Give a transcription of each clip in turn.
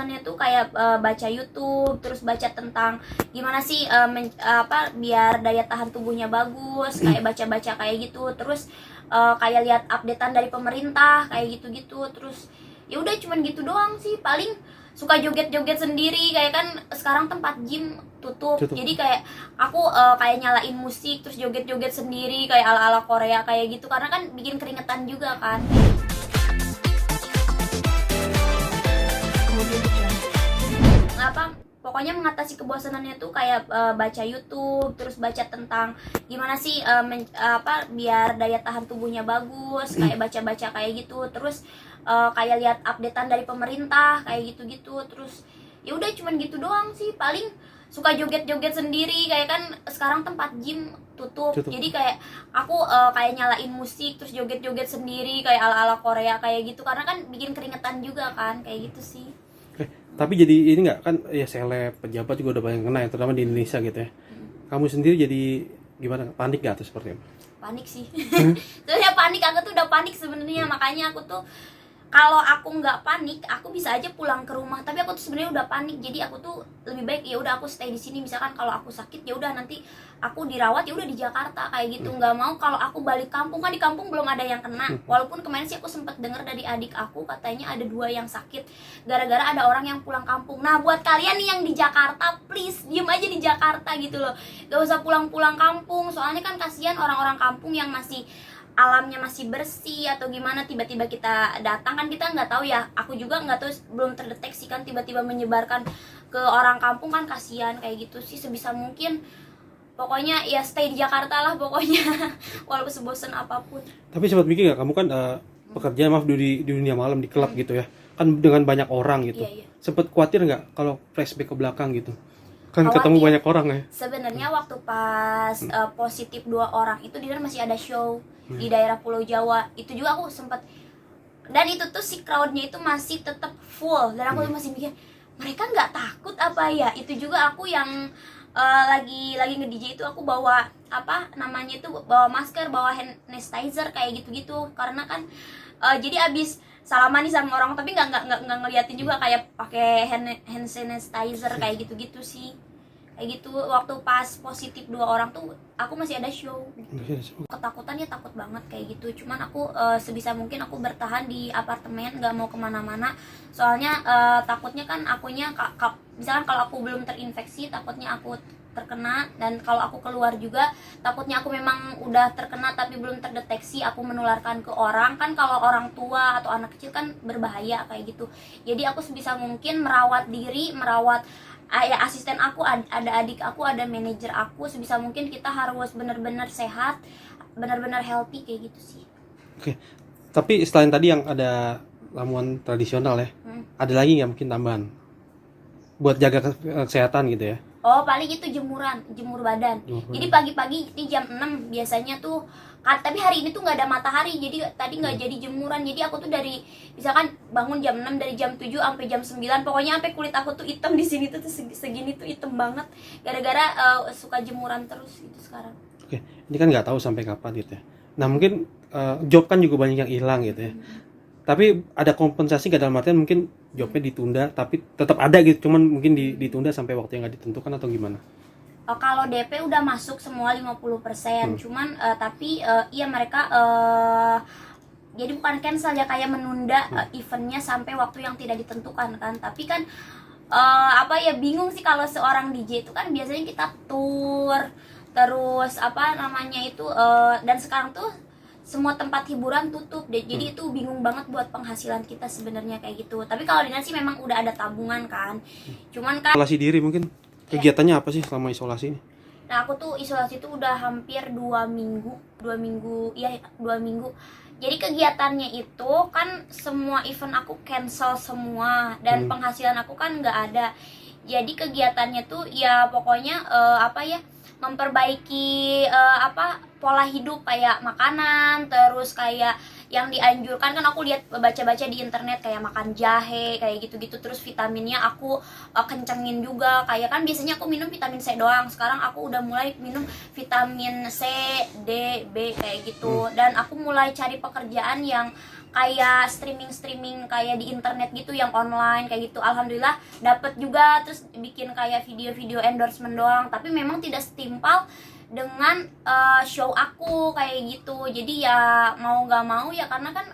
kebosanannya tuh kayak baca YouTube, terus baca tentang gimana sih biar daya tahan tubuhnya bagus, kayak baca-baca kayak gitu, terus kayak lihat updatean dari pemerintah kayak gitu-gitu. Terus ya udah cuman gitu doang sih. Paling suka joget-joget sendiri, kayak kan sekarang tempat gym tutup. Jadi kayak aku kayak nyalain musik terus joget-joget sendiri kayak ala-ala Korea kayak gitu, karena kan bikin keringetan juga kan. Pokoknya mengatasi kebosanannya tuh kayak baca YouTube, terus baca tentang gimana sih biar daya tahan tubuhnya bagus, kayak baca-baca kayak gitu. Terus kayak lihat updatean dari pemerintah kayak gitu-gitu. Terus ya udah cuman gitu doang sih. Paling suka joget-joget sendiri, kayak kan sekarang tempat gym tutup. Jadi kayak aku kayak nyalain musik terus joget-joget sendiri kayak ala-ala Korea kayak gitu, karena kan bikin keringetan juga kan kayak gitu sih. Tapi jadi ini nggak kan ya, seleb pejabat juga udah banyak kena ya, terutama di Indonesia gitu ya. Kamu sendiri jadi gimana, panik gak atau seperti apa? Panik sih. Sebenarnya panik, aku tuh udah panik sebenarnya. Makanya aku tuh kalau aku nggak panik, aku bisa aja pulang ke rumah. Tapi aku tuh sebenarnya udah panik. Jadi aku tuh lebih baik ya udah aku stay di sini. Misalkan kalau aku sakit ya udah nanti aku dirawat ya udah di Jakarta kayak gitu. Nggak mau kalau aku balik kampung, kan di kampung belum ada yang kena. Walaupun kemarin sih aku sempat dengar dari adik aku katanya ada 2 yang sakit gara-gara ada orang yang pulang kampung. Nah buat kalian nih yang di Jakarta, please diem aja di Jakarta gitu loh. Gak usah pulang-pulang kampung. Soalnya kan kasihan orang-orang kampung yang masih alamnya masih bersih atau gimana, tiba-tiba kita datang kan kita nggak tahu ya. Aku juga nggak tahu, belum terdeteksi kan tiba-tiba menyebarkan ke orang kampung, kan kasihan kayak gitu sih. Sebisa mungkin pokoknya ya stay di Jakarta lah pokoknya. Walaupun sebosan apapun. Tapi sempat mikir nggak kamu kan pekerja di dunia malam di klub gitu ya, kan dengan banyak orang gitu. Iya. Sempat khawatir nggak kalau flashback ke belakang gitu, kan Khawatir. ketemu banyak orang ya. Sebenarnya waktu pas positif 2 orang itu dia masih ada show di daerah Pulau Jawa. Itu juga aku sempat, dan itu tuh si crowdnya itu masih tetap full, dan aku masih mikir mereka nggak takut apa ya. Itu juga aku yang lagi nge-DJ itu aku bawa bawa masker, bawa hand sanitizer kayak gitu-gitu, karena kan jadi abis salaman nih sama orang tapi nggak ngeliatin juga, kayak pakai hand sanitizer kayak gitu-gitu sih. Kayak gitu. Waktu pas positif 2 orang tuh aku masih ada show. Ketakutan ya, takut banget kayak gitu. Cuman aku sebisa mungkin aku bertahan di apartemen, nggak mau kemana-mana. Soalnya takutnya kan akunya misalkan kalau aku belum terinfeksi takutnya aku terkena, dan kalau aku keluar juga takutnya aku memang udah terkena tapi belum terdeteksi, aku menularkan ke orang. Kan kalau orang tua atau anak kecil kan berbahaya kayak gitu. Jadi aku sebisa mungkin merawat diri, merawat ya asisten aku, ada adik aku, ada manajer aku. Sebisa mungkin kita harus benar-benar sehat, benar-benar healthy kayak gitu sih. Oke. Tapi selain tadi yang ada ramuan tradisional ya, ada lagi nggak mungkin tambahan buat jaga kesehatan gitu ya? Oh paling itu jemur badan. Jadi pagi-pagi di jam 6 biasanya tuh kan, tapi hari ini tuh nggak ada matahari, jadi tadi nggak jadi jemuran. Jadi aku tuh dari misalkan bangun jam 6, dari jam 7 sampai jam 9, pokoknya sampai kulit aku tuh hitam di sini tuh segini tuh hitam banget gara-gara suka jemuran terus itu sekarang. Oke, ini kan nggak tahu sampai kapan gitu ya. Nah mungkin job kan juga banyak yang hilang gitu ya. Tapi ada kompensasi nggak, dalam artian mungkin jobnya ditunda tapi tetap ada gitu, cuman mungkin ditunda sampai waktu yang nggak ditentukan atau gimana? Kalau DP udah masuk semua 50%, cuman tapi iya mereka jadi bukan cancel ya, kayak menunda eventnya sampai waktu yang tidak ditentukan kan. Tapi kan bingung sih kalau seorang DJ itu kan biasanya kita tour terus dan sekarang tuh semua tempat hiburan tutup deh. Jadi itu bingung banget buat penghasilan kita sebenarnya kayak gitu. Tapi kalau Dinan sih memang udah ada tabungan kan. Cuman kan Isolasi diri mungkin kegiatannya apa sih selama isolasi ini? Nah aku tuh isolasi tuh udah hampir 2 minggu. 2 minggu. Jadi kegiatannya itu kan semua event aku cancel semua, dan penghasilan aku kan nggak ada. Jadi kegiatannya tuh ya pokoknya memperbaiki pola hidup, kayak makanan, terus kayak yang dianjurkan kan aku lihat baca-baca di internet kayak makan jahe kayak gitu-gitu, terus vitaminnya aku kencengin juga, kayak kan biasanya aku minum vitamin C doang, sekarang aku udah mulai minum vitamin C, D, B kayak gitu. Dan aku mulai cari pekerjaan yang kayak streaming kayak di internet gitu, yang online kayak gitu. Alhamdulillah dapet juga, terus bikin kayak video-video endorsement doang, tapi memang tidak setimpal dengan show aku kayak gitu. Jadi ya mau nggak mau ya, karena kan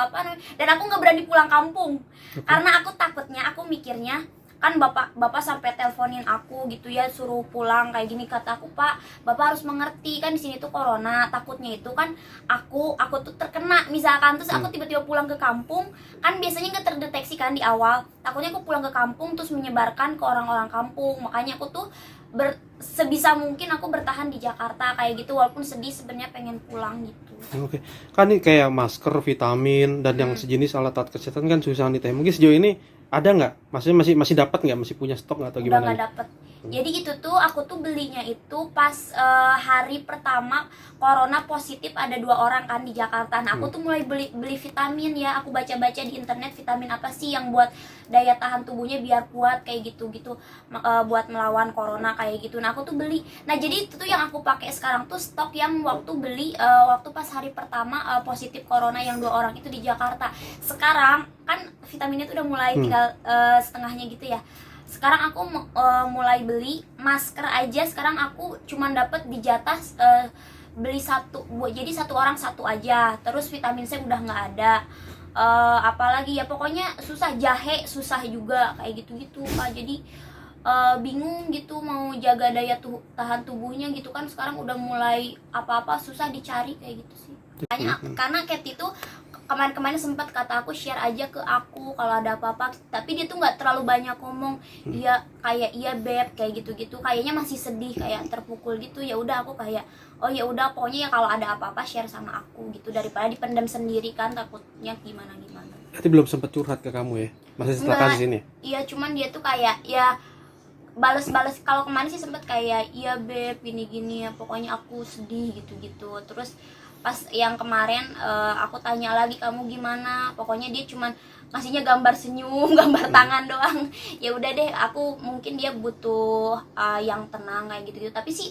apa namanya, dan aku nggak berani pulang kampung karena aku takutnya, aku mikirnya kan bapak sampai teleponin aku gitu ya, suruh pulang kayak gini. Kata aku, Pak, bapak harus mengerti kan di sini tuh corona, takutnya itu kan aku tuh terkena misalkan, terus aku tiba-tiba pulang ke kampung, kan biasanya nggak terdeteksi kan di awal, takutnya aku pulang ke kampung terus menyebarkan ke orang-orang kampung. Makanya aku tuh sebisa mungkin aku bertahan di Jakarta kayak gitu, walaupun sedih sebenarnya, pengen pulang gitu. Oke. Kan ini kayak masker, vitamin dan yang sejenis alat-alat kesehatan kan susah nih Teh. Mungkin sejauh ini ada nggak? Maksudnya masih dapat nggak? Masih punya stok nggak atau Udah gimana? nggak dapet. Jadi itu tuh aku tuh belinya itu pas hari pertama corona positif, ada 2 orang kan di Jakarta. Nah aku tuh mulai beli vitamin ya, aku baca-baca di internet vitamin apa sih yang buat daya tahan tubuhnya biar kuat kayak gitu-gitu, buat melawan corona kayak gitu. Nah aku tuh beli. Nah jadi itu tuh yang aku pakai sekarang tuh stok yang waktu beli waktu pas hari pertama positif corona yang 2 orang itu di Jakarta. Sekarang kan vitaminnya tuh udah mulai tinggal setengahnya gitu ya. Sekarang aku mulai beli masker aja, sekarang aku cuman dapet di jatah beli satu, jadi 1 orang 1 aja. Terus vitamin C udah nggak ada. Apalagi ya, pokoknya susah. Jahe susah juga kayak gitu-gitu Pak. Jadi bingung gitu mau jaga daya tahan tubuhnya gitu kan, sekarang udah mulai apa-apa susah dicari kayak gitu sih. Karena Cat itu kemarin-kemarin sempat kata aku, share aja ke aku kalau ada apa-apa, tapi dia tuh nggak terlalu banyak ngomong. Dia kayak iya beb kayak gitu-gitu, kayaknya masih sedih, kayak terpukul gitu. Ya udah aku kayak oh ya udah, pokoknya ya kalau ada apa-apa share sama aku gitu, daripada dipendam sendiri kan takutnya gimana. Berarti belum sempat curhat ke kamu ya? Masih setelah Enggak, kasus ini? iya cuman dia tuh kayak ya balas-balas. Kalau kemarin sih sempet kayak iya beb gini-gini ya, pokoknya aku sedih gitu-gitu. Terus pas yang kemarin aku tanya lagi kamu gimana, pokoknya dia cuman ngasihnya gambar senyum gambar tangan doang. Ya udah deh, aku mungkin dia butuh yang tenang kayak gitu-gitu. Tapi sih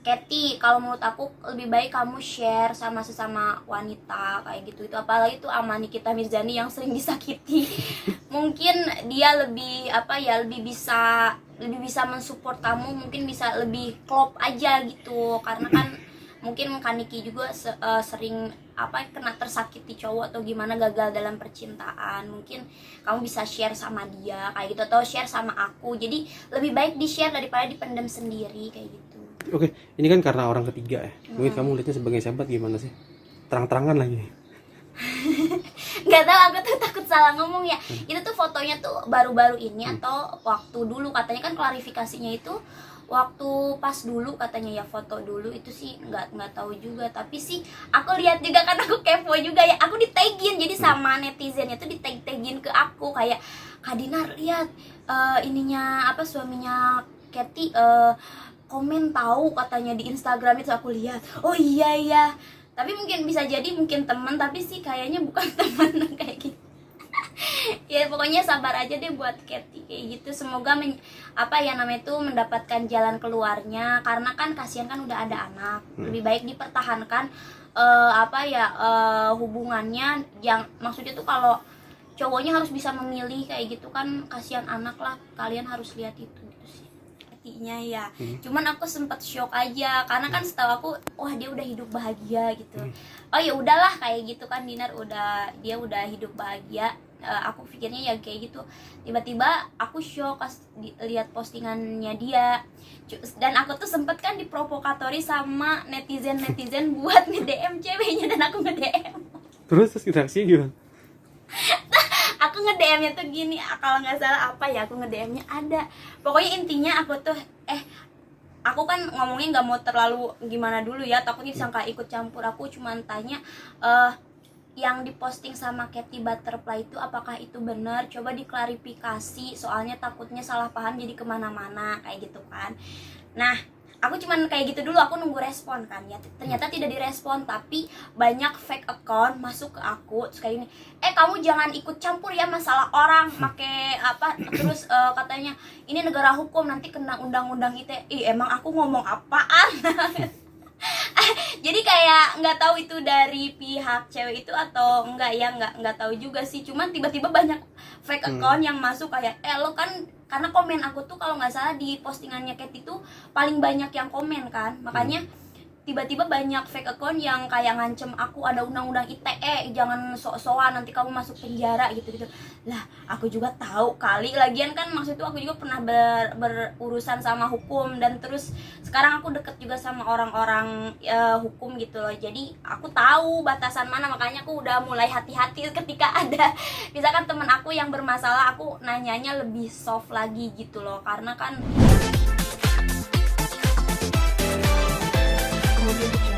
Kathy, kalau menurut aku lebih baik kamu share sama sesama wanita kayak gitu. Itu apalagi tuh sama Nikita Mirzani yang sering disakiti. Mungkin dia lebih lebih bisa mensupport kamu, mungkin bisa lebih klop aja gitu. Karena kan mungkin Kaniki juga sering kena tersakiti cowok atau gimana, gagal dalam percintaan. Mungkin kamu bisa share sama dia kayak gitu, atau share sama aku. Jadi lebih baik di share daripada dipendam sendiri kayak gitu. Oke, ini kan karena orang ketiga ya. Mungkin kamu lihatnya sebagai sahabat gimana sih? Terang-terangan lagi. Nggak tahu, aku tuh takut salah ngomong ya. Itu tuh fotonya tuh baru-baru ini atau waktu dulu, katanya kan klarifikasinya itu waktu pas dulu katanya ya, foto dulu itu sih nggak tahu juga. Tapi sih aku lihat juga kan, aku kepo juga ya, aku ditagin jadi sama netizennya tuh ditag-tagin ke aku kayak, Kak Dinar lihat ininya suaminya Kathy komen tahu katanya di Instagram itu. Aku lihat, oh iya ya, tapi mungkin bisa jadi mungkin teman, tapi sih kayaknya bukan teman kayak gitu. Ya pokoknya sabar aja deh buat Kathy kayak gitu. Semoga mendapatkan jalan keluarnya, karena kan kasihan kan udah ada anak. Lebih baik dipertahankan hubungannya. Yang maksudnya tuh kalau cowoknya harus bisa memilih kayak gitu kan, kasihan anak lah. Kalian harus lihat itu gitu sih artinya ya. Cuman aku sempet shock aja karena kan setahu aku wah dia udah hidup bahagia gitu. Oh ya udahlah kayak gitu kan, Dinar dia udah hidup bahagia. Aku pikirnya ya kayak gitu. Tiba-tiba aku shock pas lihat postingannya dia. Dan aku tuh sempet kan diprovokatori sama netizen buat nge-DM ceweknya, dan aku nge-DM. Terus reaksinya gimana? Aku nge-DM-nya tuh gini, kalau nggak salah aku nge-DM-nya ada. Pokoknya intinya aku kan ngomongnya nggak mau terlalu gimana dulu ya, takutnya disangka ikut campur. Aku cuman tanya yang diposting sama Kathy Butterfly itu apakah itu benar, coba diklarifikasi, soalnya takutnya salah paham jadi kemana-mana kayak gitu kan. Nah aku cuman kayak gitu dulu, aku nunggu respon kan ya, ternyata tidak direspon, tapi banyak fake account masuk ke aku terus kayak gini, kamu jangan ikut campur ya masalah orang make apa, terus katanya ini negara hukum nanti kena undang-undang ITE. Emang aku ngomong apaan? Jadi kayak nggak tahu itu dari pihak cewek itu atau enggak ya, nggak tahu juga sih, cuman tiba-tiba banyak fake account yang masuk kayak lo kan, karena komen aku tuh kalau nggak salah di postingannya Cat itu paling banyak yang komen kan, makanya tiba-tiba banyak fake account yang kayak ngancem aku, ada undang-undang ITE, jangan sok-sokan nanti kamu masuk penjara gitu-gitu. Lah aku juga tahu kali, lagian kan maksud itu aku juga pernah berurusan sama hukum, dan terus sekarang aku deket juga sama orang-orang hukum gitu loh, jadi aku tahu batasan mana, makanya aku udah mulai hati-hati ketika ada misalkan temen aku yang bermasalah, aku nanyanya lebih soft lagi gitu loh, karena kan kemudian